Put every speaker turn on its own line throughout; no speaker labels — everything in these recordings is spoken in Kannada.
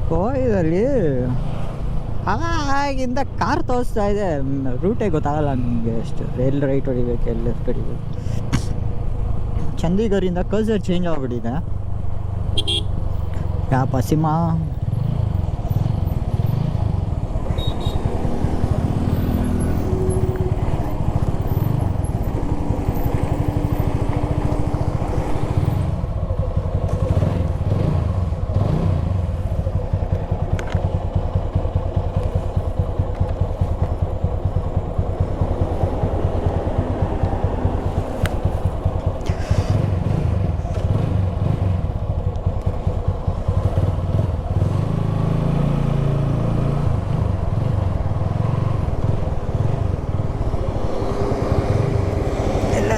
ಗೋವಾದಲ್ಲಿ ಆಗಿಂದ ಕಾರ್ ತೋರಿಸ್ತಾ ಇದೆ, ರೂಟೇ ಗೊತ್ತಾಗಲ್ಲ ನನಗೆ ಅಷ್ಟು. ಎಲ್ಲಿ ರೈಟ್ ಹೊಡಿಬೇಕು, ಎಲ್ಲಿ ಲೆಫ್ಟ್ ಹೊಡಿಬೇಕು. ಚಂಡೀಗಢದಿಂದ ಕರ್ಸರ್ ಚೇಂಜ್ ಆಗ್ಬಿಟ್ಟಿದೆ. ಯಾ ಪಶ್ಚಿಮ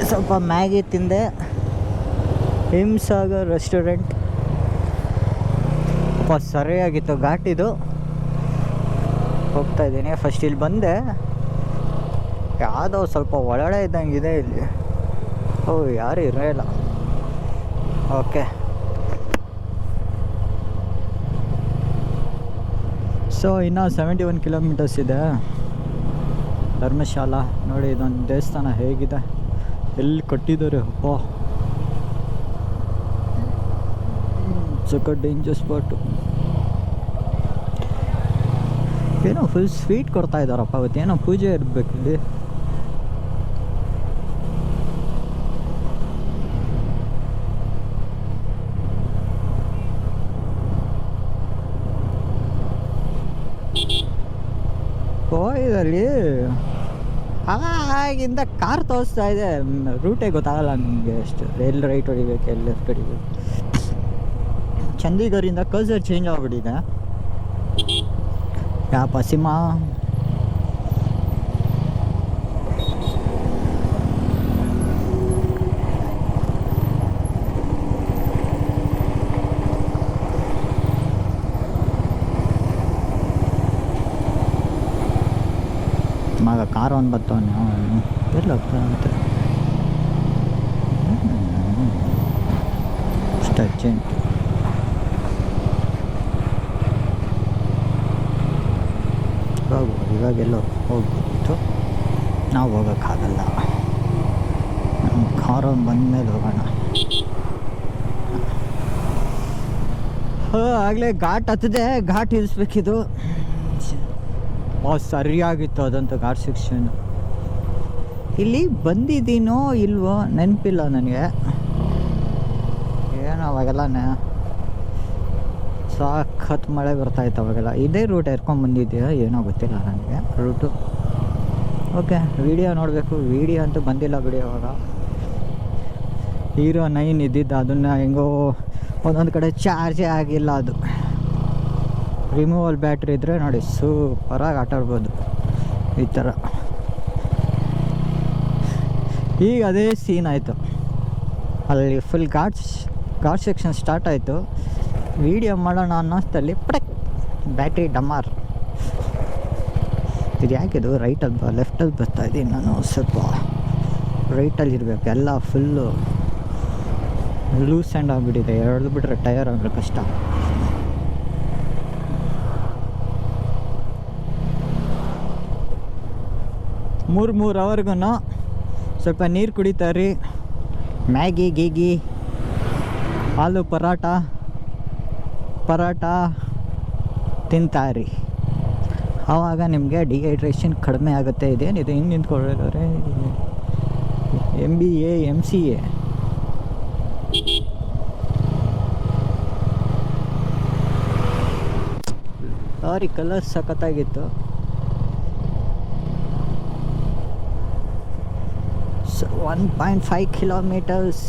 ಸ್ವಲ್ಪ ಮ್ಯಾಗಿ ತಿಂದೆ. ಹಿಮ್ಸಾಗರ್ ರೆಸ್ಟೋರೆಂಟ್ ಸರಿಯಾಗಿತ್ತು. ಘಾಟಿದು ಹೋಗ್ತಾ ಇದ್ದೀನಿ. ಫಸ್ಟ್ ಇಲ್ಲಿ ಬಂದೆ, ಯಾವುದೋ ಸ್ವಲ್ಪ ಒಳಗಡೆ ಇದ್ದಂಗಿದೆ ಇಲ್ಲಿ. ಯಾರು ಇರೋಲ್ಲ. ಓಕೆ, ಸೊ ಇನ್ನೂ 71 ಕಿಲೋಮೀಟರ್ಸ್ ಇದೆ. ಧರ್ಮಶಾಲಾ ನೋಡಿ, ಇದೊಂದು ದೇವಸ್ಥಾನ ಹೇಗಿದೆ, ಎಲ್ಲಿ ಕಟ್ಟಿದ್ದಾರೆ. ಸಖತ್ ಡೇಂಜರ್ ಸ್ಪಾಟು. ಏನೋ ಫುಲ್ ಸ್ವೀಟ್ ಕೊಡ್ತಾ ಇದ್ದಾರಪ್ಪ ಅವತ್ತು. ಏನೋ ಪೂಜೆ ಇರಬೇಕು ಇಲ್ಲಿ. ಇದರಲ್ಲಿ ಆಗಿಂದ ಕಾರ್ ತೋರಿಸ್ತಾ ಇದೆ, ರೂಟೇ ಗೊತ್ತಾಗಲ್ಲ ನನಗೆ ಅಷ್ಟು. ಎಲ್ಲಿ ರೈಟ್ ಹೊಡಿಬೇಕು, ಎಲ್ಲಿ ಲೆಫ್ಟ್ ಹೊಡಿಬೇಕು. ಚಂಡೀಗಢದಿಂದ ಕರ್ಸರ್ ಚೇಂಜ್ ಆಗ್ಬಿಟ್ಟಿದೆ. ಯಾ ಪಶ್ಚಿಮ ಮಗ ಕಾರ್ ಒಂದು ಬರ್ತಾವನೆ, ಎಲ್ಲಿ ಹೋಗ್ತಾನಂತೆ. ಅಷ್ಟು ಅರ್ಜೆಂಟ್. ಇವಾಗೆಲ್ಲೋ ಹೋಗ್ಬಿಟ್ಟು ನಾವು ಹೋಗೋಕ್ಕಾಗಲ್ಲ. ನಮ್ಮ ಕಾರ್ ಒಂದು ಬಂದಮೇಲೆ ಹೋಗೋಣ. ಆಗಲೇ ಘಾಟ್ ಹತ್ತಿದೆ, ಘಾಟ್ ಇಳಿಸ್ಬೇಕಿದು. ಸರಿಯಾಗಿತ್ತು ಅದಂತೂ ಘಾಟ್ ಸೆಕ್ಷನ್. ಇಲ್ಲಿ ಬಂದಿದ್ದೀನೋ ಇಲ್ವೋ ನೆನಪಿಲ್ಲ ನನಗೆ. ಏನೋ ಅವಾಗೆಲ್ಲ ಸಾಕತ್ತು ಮಳೆ ಬರ್ತಾಯಿತ್ತು ಅವಾಗೆಲ್ಲ. ಇದೇ ರೂಟ್ ಎರ್ಕೊಂಡ್ಬಂದಿದ್ದೀಯಾ ಏನೋ ಗೊತ್ತಿಲ್ಲ ನನಗೆ ರೂಟು. ಓಕೆ, ವಿಡಿಯೋ ನೋಡಬೇಕು. ವಿಡಿಯೋ ಅಂತೂ ಬಂದಿಲ್ಲ ಬಿಡಿ. ಅವಾಗ ಹೀರೋ 9 ಇದ್ದಿದ್ದು, ಅದನ್ನು ಹೆಂಗೋ ಒಂದೊಂದು ಕಡೆ ಚಾರ್ಜೇ ಆಗಿಲ್ಲ. ಅದು ರಿಮೂವಲ್ ಬ್ಯಾಟ್ರಿ ಇದ್ದರೆ ನೋಡಿ ಸೂಪರಾಗಿ ಆಟ ಆಡ್ಬೋದು ಈ ಥರ. ಈಗ ಅದೇ ಸೀನ್ ಆಯಿತು ಅಲ್ಲಿ. ಫುಲ್ ಘಾಟ್ ಸೆಕ್ಷನ್ ಸ್ಟಾರ್ಟ್ ಆಯಿತು. ವೀಡಿಯೋ ಮಾಡೋಣ ಅನ್ನೋಷ್ಟರಲ್ಲಿ ಪಟಕ್ ಬ್ಯಾಟ್ರಿ ಡಮಾರ್. ಇದು ಯಾಕಿದು ರೈಟಲ್ಲಿ ಲೆಫ್ಟಲ್ಲಿ ಬರ್ತಾಯಿದ್ದೀನಿ ನಾನು. ಸ್ವಲ್ಪ ರೈಟಲ್ಲಿ ಇರಬೇಕು. ಎಲ್ಲ ಫುಲ್ಲು ಲೂಸ್ ಆ್ಯಂಡ್ ಆಗಿಬಿಟ್ಟಿದೆ. ಎಳೆದು ಬಿಟ್ರೆ ಟಯರ್ ಅಂದರೆ ಕಷ್ಟ. ಮೂರು ಅವರ್ಗೂ ಸ್ವಲ್ಪ ನೀರು ಕುಡಿತಾರ್ರಿ. ಮ್ಯಾಗಿ ಗೀಗಿ ಆಲೂ ಪರಾಟ ತಿಂತಾರ್ರಿ. ಆವಾಗ ನಿಮಗೆ ಡಿಹೈಡ್ರೇಷನ್ ಕಡಿಮೆ ಆಗುತ್ತೆ. ಇದೇನಿದೆ ಹಿಂಗೆ ನಿಂತ್ಕೊಳ್ಳೋದ್ರೆ MBA MCA. ಸಾರಿ, ಕಲರ್ ಸಖತ್ತಾಗಿತ್ತು. 1.5 kilometers.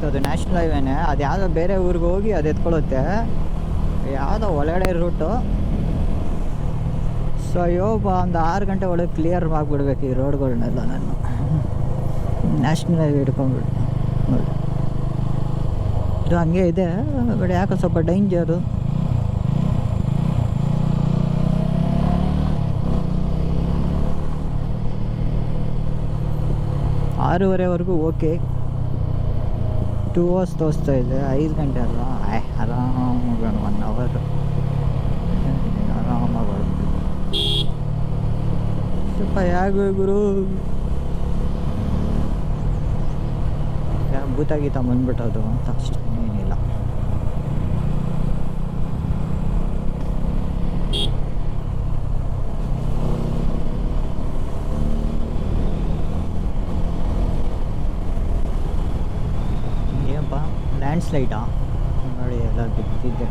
ಅದು ನ್ಯಾಷನಲ್ ಹೈವೇನೆ. ಅದು ಯಾವುದೋ ಬೇರೆ ಊರಿಗೆ ಹೋಗಿ ಅದು ಎತ್ಕೊಳ್ಳುತ್ತೆ. ಯಾವುದೋ ಒಳಗಡೆ ರೂಟು. ಸೊ ಒಂದು 6 ಗಂಟೆ ಒಳಗೆ ಕ್ಲಿಯರ್ ಆಗಿಬಿಡ್ಬೇಕು ಈ ರೋಡ್ಗಳನ್ನೆಲ್ಲ. ನಾನು ನ್ಯಾಷನಲ್ ಹೈವೇ ಹಿಡ್ಕೊಂಡ್ಬಿಡು ನೋಡಿ. ಇದು ಹಂಗೆ ಇದೆ, ಬಟ್ ಯಾಕೋ ಸ್ವಲ್ಪ ಡೇಂಜರು. ಆರೂವರೆವರೆಗೂ ಓಕೆ. 2 hours ತೋರಿಸ್ತಾ ಇದೆ, 5 ಗಂಟೆ ಅಲ್ವಾ, ಆರಾಮಾಗೋಣ 1 hour ಆರಾಮಾಗೋಣ. ಸ್ವಲ್ಪ ಯಾಕೆ ಗುರು ಭೂತ ಗೀತ ಬಂದ್ಬಿಟ್ಟೋದು ಅಂತ ಅಷ್ಟೇ, ಏನಿಲ್ಲ. ಏನಪ್ಪ ಲ್ಯಾಂಡ್ ಸ್ಲೈಡಾ ನೋಡಿ, ಎಲ್ಲ ಬಿದ್ದಿದ್ದೆ.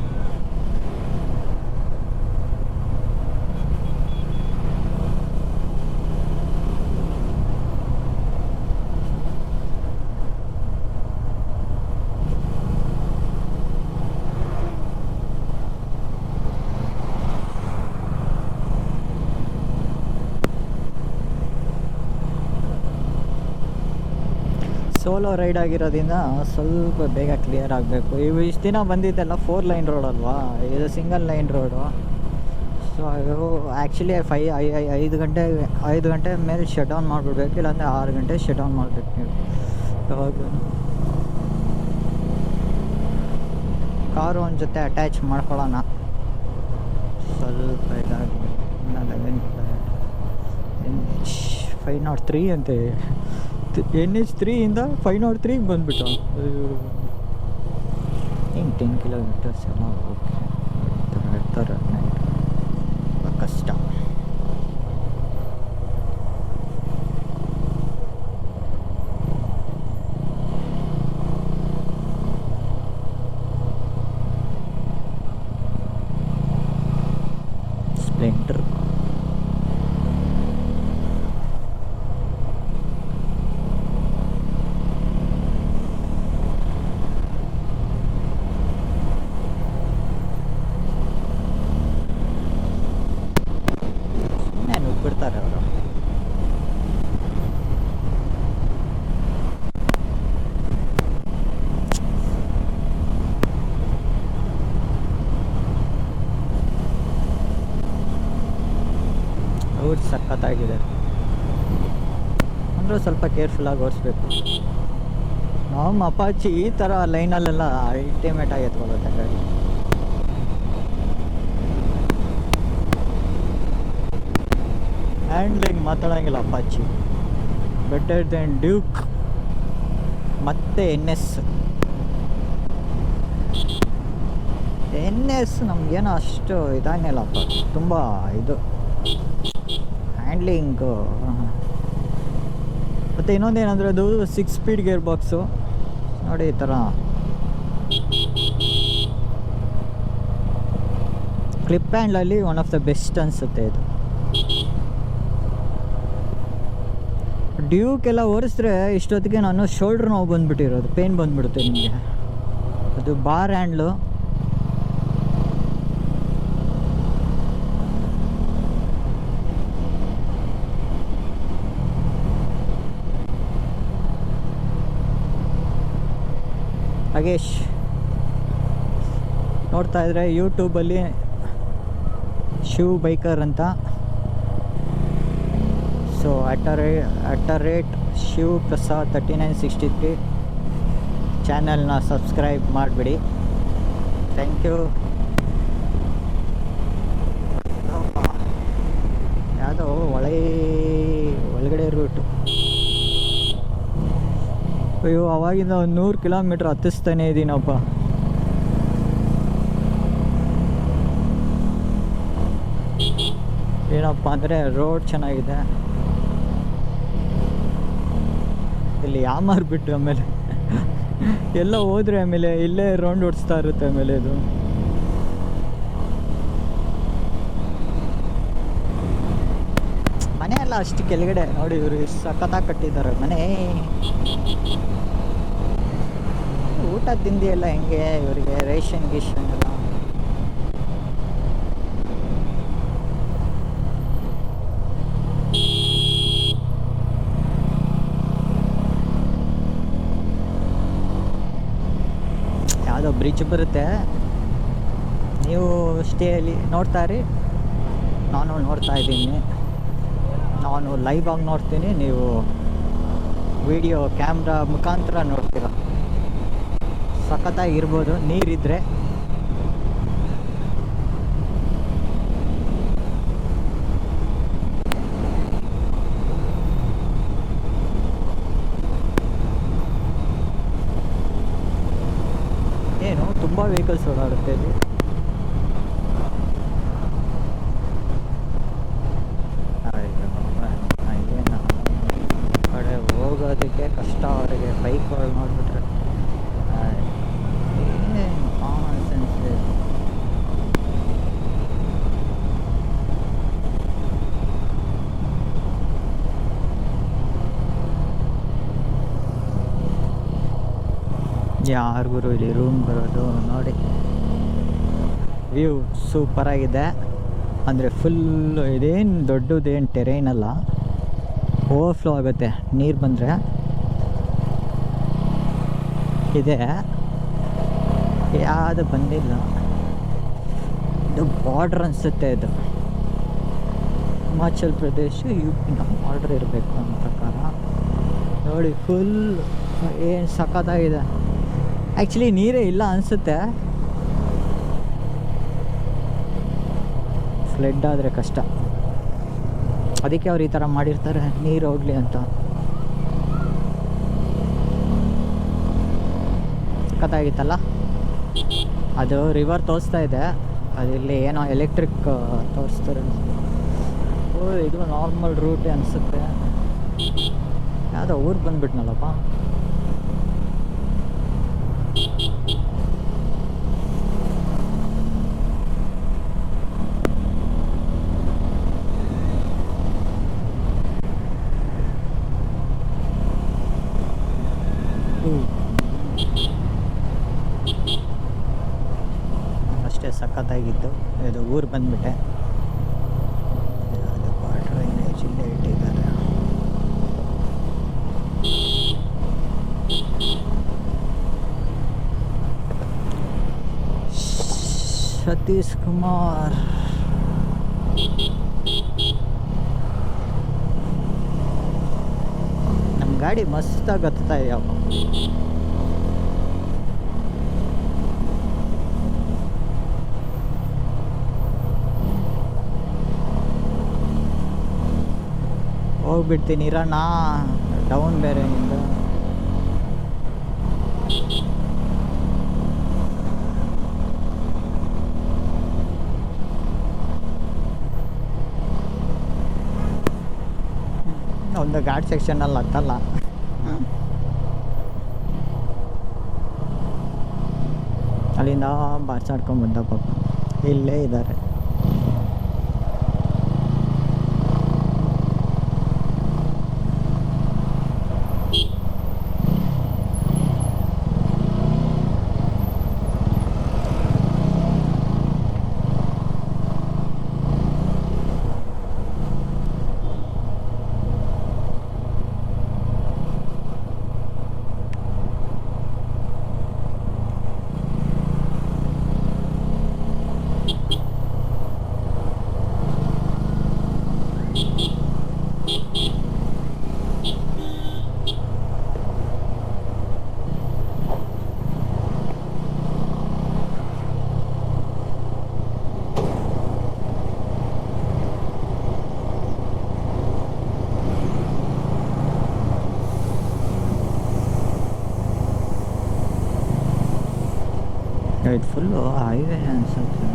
ಸೋಲೋ ರೈಡ್ ಆಗಿರೋದ್ರಿಂದ ಸ್ವಲ್ಪ ಬೇಗ ಕ್ಲಿಯರ್ ಆಗಬೇಕು. ಇಷ್ಟು ದಿನ ಬಂದಿದ್ದೆಲ್ಲ 4 ಲೈನ್ ರೋಡ್ ಅಲ್ವಾ, ಇದು single line road. So actually 5 ಗಂಟೆ ಮೇಲೆ ಶಟ್ ಡೌನ್ ಮಾಡಿಬಿಡ್ಬೇಕು, ಇಲ್ಲಾಂದರೆ 6 ಗಂಟೆ ಶಟ್ ಡೌನ್ ಮಾಡಬೇಕು ನೀವು ಯಾವಾಗಲೂ. ಕಾರು ಒಂದು ಜೊತೆ ಅಟ್ಯಾಚ್ ಮಾಡ್ಕೊಳ್ಳೋಣ ಸ್ವಲ್ಪ ಇದಾಗಿ. 503 ಅಂತೆ, NH3 ಇಂದ 503 ಬಂದುಬಿಟ್ಟು ಹಿಂಗೆ 10 ಕಿಲೋಮೀಟರ್ಸ್ ಎಲ್ಲ ಹೋಗ್ತಾರೆ. ಕಷ್ಟ. ಸ್ಪ್ಲೆಂಡರ್ ಬಿಡ್ತಾರೆ ಅವರು. ರೋಡ್ ಸಖತ್ತಾಗಿದೆ, ಅಂದರೆ ಸ್ವಲ್ಪ ಕೇರ್ಫುಲ್ಲಾಗಿ ಓಡಿಸ್ಬೇಕು. ನಮ್ಮ ಅಪಾಚಿ ಈ ಥರ ಲೈನಲ್ಲೆಲ್ಲ ಅಲ್ಟಿಮೇಟ್ ಆಗಿ ಎತ್ಕೊಳುತ್ತೆ ಗಾಡಿ. ಹ್ಯಾಂಡ್ಲಿಂಗ್ ಮಾತಾಡೋಂಗಿಲ್ಲ ಅಪಾಚಿ, ಬೆಟರ್ ದೆನ್ ಡ್ಯೂಕ್ ಮತ್ತು NS ನಮಗೇನೋ ಅಷ್ಟು ಇದಾಗಿಲ್ಲಪ್ಪ, ತುಂಬ ಇದು ಹ್ಯಾಂಡ್ಲಿಂಗು. ಮತ್ತು ಇನ್ನೊಂದೇನೆಂದರೆ ಅದು 6 ಸ್ಪೀಡ್ ಗೇರ್ ಬಾಕ್ಸು ನೋಡಿ, ಈ ಥರ ಕ್ಲಿಪ್ ಹ್ಯಾಂಡ್ಲಲ್ಲಿ ಒನ್ ಆಫ್ ದ ಬೆಸ್ಟ್ ಅನಿಸುತ್ತೆ ಇದು. ಡ್ಯೂಕೆಲ್ಲ ಓಡಿಸಿದ್ರೆ ಇಷ್ಟೊತ್ತಿಗೆ ನಾನು ಶೋಲ್ಡ್ರ್ ನೋವು ಬಂದುಬಿಟ್ಟಿರೋದು, ಪೇನ್ ಬಂದುಬಿಡುತ್ತೆ ನಿಮಗೆ. ಅದು ಬಾರ್ ಹ್ಯಾಂಡ್ಲು, ಹಾಗೇಶ್ ನೋಡ್ತಾ ಇದ್ರೆ ಯೂಟ್ಯೂಬಲ್ಲಿ ಶಿವ್ ಬೈಕರ್ ಅಂತ. So at the rate Shiv Prasad 3963 ಚಾನಲ್ನ ಸಬ್ಸ್ಕ್ರೈಬ್ ಮಾಡಿಬಿಡಿ, ಥ್ಯಾಂಕ್ ಯು. ಯಾವುದೋ ಒಳಗಡೆ ರೂಟು. ಅಯ್ಯೋ, ಅವಾಗಿಂದ ಒಂದು 100 ಕಿಲೋಮೀಟ್ರ್ ಹತ್ತಿಸ್ತಾನೇ ಇದ್ದೀನಪ್ಪ. ಏನಪ್ಪ ಅಂದರೆ ರೋಡ್ ಚೆನ್ನಾಗಿದೆ. ಇಲ್ಲಿ ಯಾಮಾರ್ಬಿಟ್ಟು ಆಮೇಲೆ ಎಲ್ಲ ಹೋದ್ರೆ ಆಮೇಲೆ ಇಲ್ಲೇ ರೌಂಡ್ ಓಡಿಸ್ತಾ ಇರುತ್ತೆ. ಆಮೇಲೆ ಇದು ಮನೆ ಎಲ್ಲ ಅಷ್ಟು ಕೆಳಗಡೆ ನೋಡಿ, ಇವರು ಸಖತ್ತಾಗಿ ಕಟ್ಟಿದ್ದಾರೆ ಮನೆ. ಊಟ ತಿಂಡಿ ಎಲ್ಲ ಹೆಂಗೆ ಇವರಿಗೆ, ರೇಷನ್ ಗೀಷನ್ ಎಲ್ಲ. ಯಾವುದೋ ಬ್ರಿಡ್ಜ್ ಬರುತ್ತೆ, ನೀವು ಸ್ಟೇಯಲ್ಲಿ ನೋಡ್ತಾ ಇರಿ. ನಾನು ನೋಡ್ತಾ ಇದ್ದೀನಿ, ನಾನು ಲೈವ್ ಆಗಿ ನೋಡ್ತೀನಿ, ನೀವು ವಿಡಿಯೋ ಕ್ಯಾಮ್ರಾ ಮುಖಾಂತರ ನೋಡ್ತೀರ. ಸಖತ್ತಾಗಿರ್ಬೋದು ನೀರಿದ್ರೆ. ಏನು ತುಂಬ ವೆಹಿಕಲ್ಸ್ ಓಡಾಡುತ್ತೆ ಇಲ್ಲಿ. ಏನು ಕಡೆ ಹೋಗೋದಕ್ಕೆ ಕಷ್ಟ ಅವರಿಗೆ, ಬೈಕ್ಗಳು ನೋಡ್ಬಿಟ್ರೆ ಏನು ಕಾಮನ್ ಸೆನ್ಸ್ ಇದೆ. ಯಾರಿಗೂ ಇಲ್ಲಿ ರೂಮ್ ಬರೋದು ನೋಡಿ. ವ್ಯೂ ಸೂಪರಾಗಿದೆ. ಅಂದರೆ ಫುಲ್ಲು ಇದೇನು ದೊಡ್ಡದೇನು ಟೆರೈನ್ ಅಲ್ಲ, ಓವರ್ಫ್ಲೋ ಆಗುತ್ತೆ ನೀರು ಬಂದರೆ. ಇದೆ ಯಾವುದು ಬಂದಿಲ್ಲ, ಇದು ಬಾರ್ಡ್ರ್ ಅನಿಸುತ್ತೆ. ಇದು ಹಿಮಾಚಲ್ ಪ್ರದೇಶ ಯು ಪಿನ ಬಾರ್ಡ್ರ್ ಇರಬೇಕು ಅನ್ನೋ ಪ್ರಕಾರ. ನೋಡಿ ಫುಲ್ ಏನು ಸಖತ್ತಾಗಿದೆ. ಆ್ಯಕ್ಚುಲಿ ನೀರೇ ಇಲ್ಲ ಅನಿಸುತ್ತೆ, ಫ್ಲಡ್ ಆದರೆ ಕಷ್ಟ, ಅದಕ್ಕೆ ಅವ್ರು ಈ ಥರ ಮಾಡಿರ್ತಾರೆ, ನೀರು ಹೋಗಲಿ ಅಂತ. ಸಖತ್ತಾಗಿತ್ತಲ್ಲ. ಅದು ರಿವರ್ ತೋರಿಸ್ತಾ ಇದೆ, ಅದಿಲ್ಲಿ ಏನೋ ಎಲೆಕ್ಟ್ರಿಕ್ ತೋರಿಸ್ತಾರೆ. ಓ ಇದು ನಾರ್ಮಲ್ ರೂಟೇ ಅನಿಸುತ್ತೆ. ಯಾವುದೋ ಊರು ಬಂದುಬಿಟ್ನಲ್ಲಪ್ಪ. ಅಷ್ಟೇ ಸಖತ್ತಾಗಿತ್ತು. ಇದು ಊರು ಬಂದ್ಬಿಟ್ಟೆ. ಅದು ಬಾರ್ಡ್ರ್ ಇಮೇಜ್ ಇಲ್ಲೇ ಇಟ್ಟಿದ್ದಾರೆ. ಸತೀಶ್ ಕುಮಾರ್ ನಮ್ಮ ಗಾಡಿ ಮಸ್ತಾಗಿ ಹತ್ತಾ ಇದೆಯಪ್ಪ. ಹೋಗ್ಬಿಡ್ತೀನಿ ಇರೋಣ, ಡೌನ್ ಬೇರೆ ನಿಂದ. ಒಂದು ಘಾಟ್ ಸೆಕ್ಷನಲ್ಲಿ ಹತ್ತಲ್ಲ. ಅಲ್ಲಿಂದ ಬಾಚಾಡ್ಕೊಂಡ್ಬಂದ ಪಾಪ, ಇಲ್ಲೇ ಇದ್ದಾರೆ. ಇದು ಫುಲ್ಲು ಹೈವೇ ಅನ್ಸುತ್ತೆ.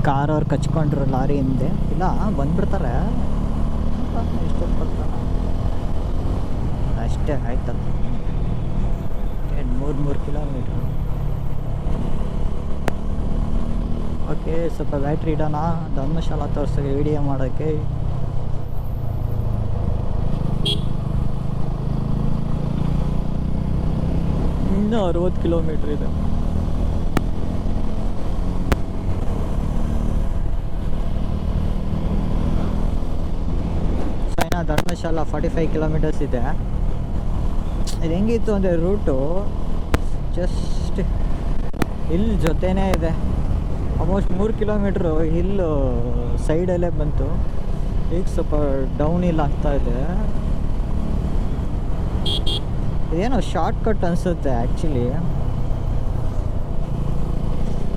ಕಾರ್ ಅವ್ರು ಕಚ್ಕೊಂಡ್ರು ಲಾರಿ ಹಿಂದೆ. ಇಲ್ಲ ಬಂದ್ಬಿಡ್ತಾರೆ, ಎಷ್ಟೊತ್ತು ಬರ್ತಾನೆ ಅಷ್ಟೇ ಆಯ್ತಲ್ಲ. ಏನು 3 ಕಿಲೋಮೀಟ್ರು. ಓಕೆ, ಸ್ವಲ್ಪ ಬ್ಯಾಟ್ರಿ ಇಡೋಣ, ಧರ್ಮಶಾಲಾ ತೋರಿಸೋಕ್ಕೆ ವಿಡಿಯೋ ಮಾಡೋಕ್ಕೆ. ಇನ್ನೂ 60 ಕಿಲೋಮೀಟ್ರ್ ಇದೆ. ಸೈನಾ ಧರ್ಮಶಾಲಾ 45 ಕಿಲೋಮೀಟರ್ಸ್ ಇದೆ. ಇದು ಹೆಂಗಿತ್ತು ಅಂದರೆ ರೂಟು ಜಸ್ಟ್ ಹಿಲ್ ಜೊತೆನೇ ಇದೆ. ಆಲ್ಮೋಸ್ಟ್ 3 ಕಿಲೋಮೀಟ್ರು ಹಿಲ್ಲು ಸೈಡಲ್ಲೇ ಬಂತು. ಈಗ ಸ್ವಲ್ಪ ಡೌನ್ ಹಿಲ್ ಆಗ್ತಾ ಇದೆ. ಇದೇನೋ ಶಾರ್ಟ್ ಕಟ್ ಅನಿಸುತ್ತೆ ಆ್ಯಕ್ಚುಲಿ.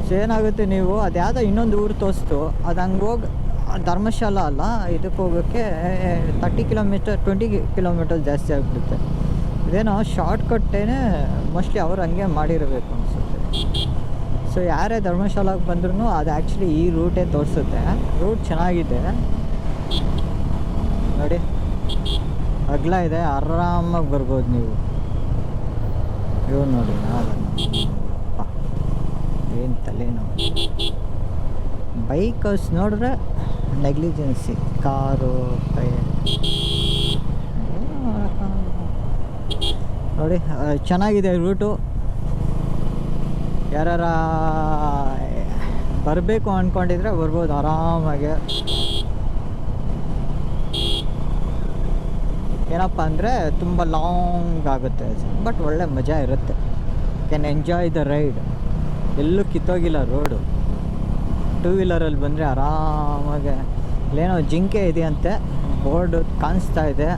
ಸೊ ಏನಾಗುತ್ತೆ, ನೀವು ಅದು ಯಾವುದೋ ಇನ್ನೊಂದು ಊರು ತೋರಿಸ್ತು, ಅದು ಹಂಗೆ ಹೋಗಿ ಧರ್ಮಶಾಲಾ ಅಲ್ಲ, ಇದಕ್ಕೆ ಹೋಗೋಕ್ಕೆ 30 ಕಿಲೋಮೀಟರ್ 20 ಕಿಲೋಮೀಟರ್ ಜಾಸ್ತಿ ಆಗಿಬಿಡುತ್ತೆ. ಇದೇನೋ ಶಾರ್ಟ್ ಕಟ್ಟೇನೆ ಮೋಸ್ಟ್ಲಿ ಅವ್ರು ಹಂಗೆ ಮಾಡಿರಬೇಕು ಅನಿಸುತ್ತೆ. ಸೊ ಯಾರೇ ಧರ್ಮಶಾಲಾಗೆ ಬಂದ್ರೂ ಅದು ಆ್ಯಕ್ಚುಲಿ ಈ ರೂಟೇ ತೋರಿಸುತ್ತೆ. ರೂಟ್ ಚೆನ್ನಾಗಿದೆ ನೋಡಿ, ಅಗಲ ಇದೆ, ಆರಾಮಾಗಿ ಬರ್ಬೋದು ನೀವು. ಇವ್ ನೋಡಿ, ಏನು ತಲೆನೋವು. ಬೈಕರ್ಸ್ ನೋಡಿದ್ರೆ ನೆಗ್ಲಿಜೆನ್ಸಿ, ಕಾರು ಕೈ ನೋಡಿ. ಚೆನ್ನಾಗಿದೆ ರೂಟು. ಯಾರ ಬರಬೇಕು ಅಂದ್ಕೊಂಡಿದ್ರೆ ಬರ್ಬೋದು ಆರಾಮಾಗಿ. ಏನಪ್ಪ ಅಂದರೆ ತುಂಬ ಲಾಂಗ್ ಆಗುತ್ತೆ, ಬಟ್ ಒಳ್ಳೆ ಮಜಾ ಇರುತ್ತೆ. Can enjoy the ride. ಎಲ್ಲೂ ಕಿತ್ತೋಗಿಲ್ಲ ರೋಡು. 2 ವೀಲರಲ್ಲಿ ಬಂದರೆ ಆರಾಮಾಗೆ. ಇಲ್ಲೇನೋ ಜಿಂಕೆ ಇದೆಯಂತೆ, ಬೋರ್ಡ್ ಕಾಣಿಸ್ತಾ ಇದೆ.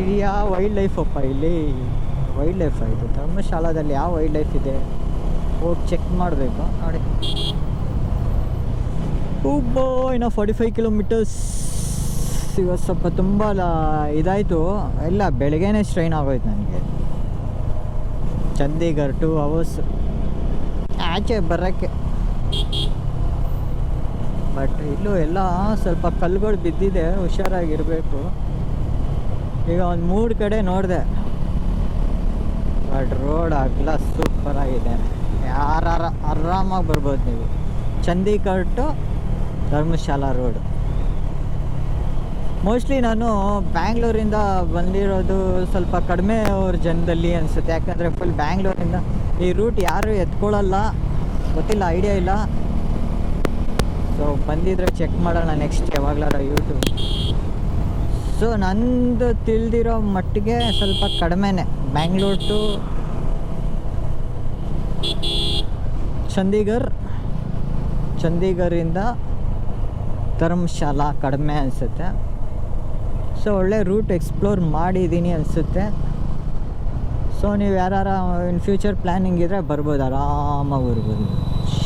ಇದು ಯಾವ ವೈಲ್ಡ್ ಲೈಫ್ ಅಪ್ಪ, ಇಲ್ಲಿ ವೈಲ್ಡ್ ಲೈಫ್ ಇದು ಧರ್ಮಶಾಲಾದಲ್ಲಿ ಯಾವ ವೈಲ್ಡ್ ಲೈಫ್ ಇದೆ ಹೋಗಿ ಚೆಕ್ ಮಾಡಬೇಕು ನೋಡಿ. ಇನ್ನು 45 ಕಿಲೋಮೀಟರ್ಸ್. ಇವತ್ತು ಸ್ವಲ್ಪ ತುಂಬ ಇದಾಯಿತು. ಇಲ್ಲ, ಬೆಳಗ್ಗೆನೇ ಸ್ಟ್ರೈನ್ ಆಗೋಯ್ತು ನನಗೆ. ಚಂಡೀಗಢ 2 ಅವರ್ಸ್ ಆಚೆ ಬರೋಕ್ಕೆ. ಬಟ್ ಇಲ್ಲೂ ಎಲ್ಲ ಸ್ವಲ್ಪ ಕಲ್ಲುಗಳು ಬಿದ್ದಿದೆ, ಹುಷಾರಾಗಿರಬೇಕು. ಈಗ ಒಂದು 3 ಕಡೆ ನೋಡಿದೆ, ಬಟ್ ರೋಡ್ ಆಗಲ್ಲ, ಸೂಪರಾಗಿದೆ. ಯಾರು ಆರಾಮಾಗಿ ಬರ್ಬೋದು ನೀವು. Chandigarh to Dharamshala road. Mostly ನಾನು ಬ್ಯಾಂಗ್ಳೂರಿಂದ ಬಂದಿರೋದು ಸ್ವಲ್ಪ ಕಡಿಮೆ ಅವ್ರ ಜನದಲ್ಲಿ ಅನಿಸುತ್ತೆ. ಯಾಕಂದರೆ ಫುಲ್ ಬ್ಯಾಂಗ್ಳೂರಿಂದ ಈ ರೂಟ್ ಯಾರು ಎತ್ಕೊಳ್ಳಲ್ಲ, ಗೊತ್ತಿಲ್ಲ, ಐಡಿಯಾ ಇಲ್ಲ. ಸೊ ಬಂದಿದ್ರೆ ಚೆಕ್ ಮಾಡೋಣ ನೆಕ್ಸ್ಟ್ ಯಾವಾಗಲಾರ ಯೂಟ್ಯೂಬ್. ಸೊ ನಂದು ತಿಳಿದಿರೋ ಮಟ್ಟಿಗೆ ಸ್ವಲ್ಪ ಕಡಿಮೆನೇ. ಬ್ಯಾಂಗ್ಳೂರ್ ಟು ಚಂಡೀಗಢದಿಂದ ಧರ್ಮಶಾಲಾ ಕಡಿಮೆ ಅನಿಸುತ್ತೆ. ಸೊ ಒಳ್ಳೆ ರೂಟ್ ಎಕ್ಸ್ಪ್ಲೋರ್ ಮಾಡಿದ್ದೀನಿ ಅನಿಸುತ್ತೆ. ಸೊ ನೀವು ಯಾರು ಇನ್ ಫ್ಯೂಚರ್ ಪ್ಲ್ಯಾನಿಂಗ್ ಇದ್ದರೆ ಬರ್ಬೋದು, ಆರಾಮಾಗಿ ಬರ್ಬೋದು.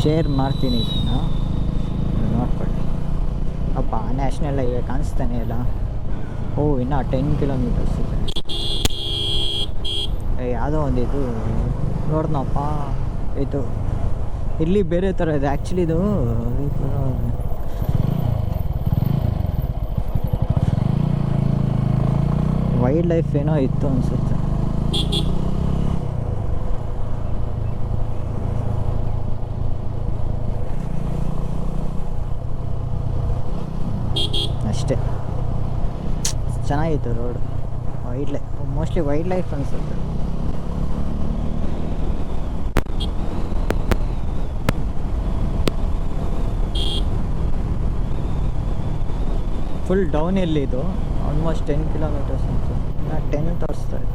ಶೇರ್ ಮಾಡ್ತೀನಿ ಇದನ್ನು, ನೋಡ್ಕೊಳ್ಳಿ. ಅಪ್ಪ ನ್ಯಾಷನಲ್ ಹೈವೇ ಕಾಣಿಸ್ತಾನೆ ಇಲ್ಲ. ಇನ್ನೂ 10 ಕಿಲೋಮೀಟರ್ಸ್ ಇದೆ. ಯಾವುದೋ ಒಂದು ಇದು ನೋಡ್ದನಪ್ಪ, ಇದು ಇಲ್ಲಿ ಬೇರೆ ಥರ ಇದೆ ಆ್ಯಕ್ಚುಲಿ. ಇದು ವೈಲ್ಡ್ ಲೈಫ್ ಏನೋ ಇತ್ತು ಅನಿಸುತ್ತೆ. ಅಷ್ಟೇ, ಚೆನ್ನಾಗಿತ್ತು ರೋಡು. ಮೋಸ್ಟ್ಲಿ ವೈಲ್ಡ್ ಲೈಫ್ ಅನಿಸುತ್ತೆ. ಫುಲ್ ಡೌನ್ ಎಲ್ಲಿ ಇದು, ಆಲ್ಮೋಸ್ಟ್ 10 ಕಿಲೋಮೀಟರ್ಸ್ ಅಂತ 10 ತೋರಿಸ್ತಾ ಇದೆ.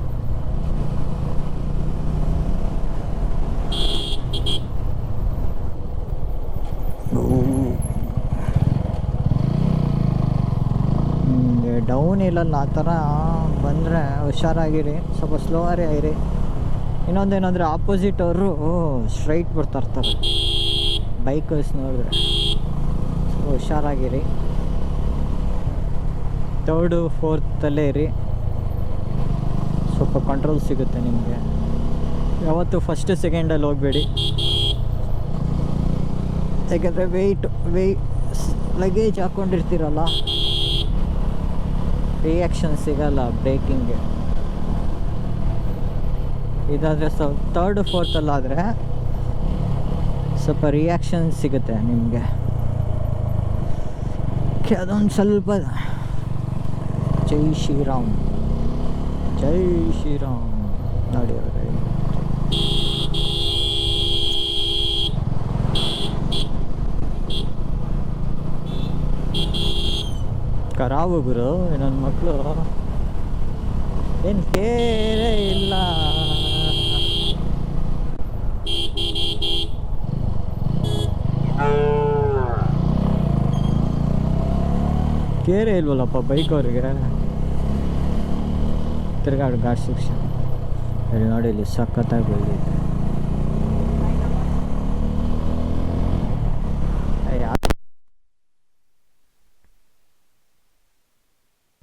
ಡೌನ್ ಇಲ್ಲಲ್ಲ, ಆ ಥರ ಬಂದರೆ ಹುಷಾರಾಗಿರಿ, ಸ್ವಲ್ಪ ಸ್ಲೋವರೇ ಆಗಿರಿ. ಇನ್ನೊಂದೇನಂದರೆ ಆಪೋಸಿಟ್ ಅವರು ಸ್ಟ್ರೈಟ್ ಬರ್ತಾ ಇರ್ತಾರೆ ಬೈಕರ್ಸ್ ನೋಡಿದ್ರೆ, ಹುಷಾರಾಗಿರಿ. 3rd 4th ಇರಿ, ಸ್ವಲ್ಪ ಕಂಟ್ರೋಲ್ ಸಿಗುತ್ತೆ ನಿಮಗೆ. ಯಾವತ್ತು 1st 2nd ಹೋಗಬೇಡಿ, ಯಾಕೆಂದರೆ ವೆಯ್ಟ್ ಲಗೇಜ್ ಹಾಕ್ಕೊಂಡಿರ್ತೀರಲ್ಲ, ರಿಯಾಕ್ಷನ್ ಸಿಗಲ್ಲ ಬ್ರೇಕಿಂಗ್ಗೆ. ಇದಾದರೆ ಸ್ವಲ್ಪ 3rd 4th ಆದರೆ ಸ್ವಲ್ಪ ರಿಯಾಕ್ಷನ್ ಸಿಗುತ್ತೆ ನಿಮಗೆ. ಅದೊಂದು ಸ್ವಲ್ಪ. ಜೈ ಶ್ರೀರಾಮ್, ಜೈ ಶ್ರೀರಾಮ್ ನೋಡಿ ಅವರೇ. ಕರಾವು ಗುರು ನನ್ನ ಮಕ್ಕಳು ಏನು ಕೇರೇ ಇಲ್ಲ. ಕೇರೇ ಇಲ್ವಲ್ಲಪ್ಪ ಬೈಕ್ ಅವ್ರಿಗೆ. ತಿರ್ಗಾಡು ಘಾಟ್ ಸೆಕ್ಷನ್ ಇಲ್ಲಿ ನೋಡಿ, ಇಲ್ಲಿ ಸಖತ್ತಾಗಿ ಬೆಳೆದಿದೆ.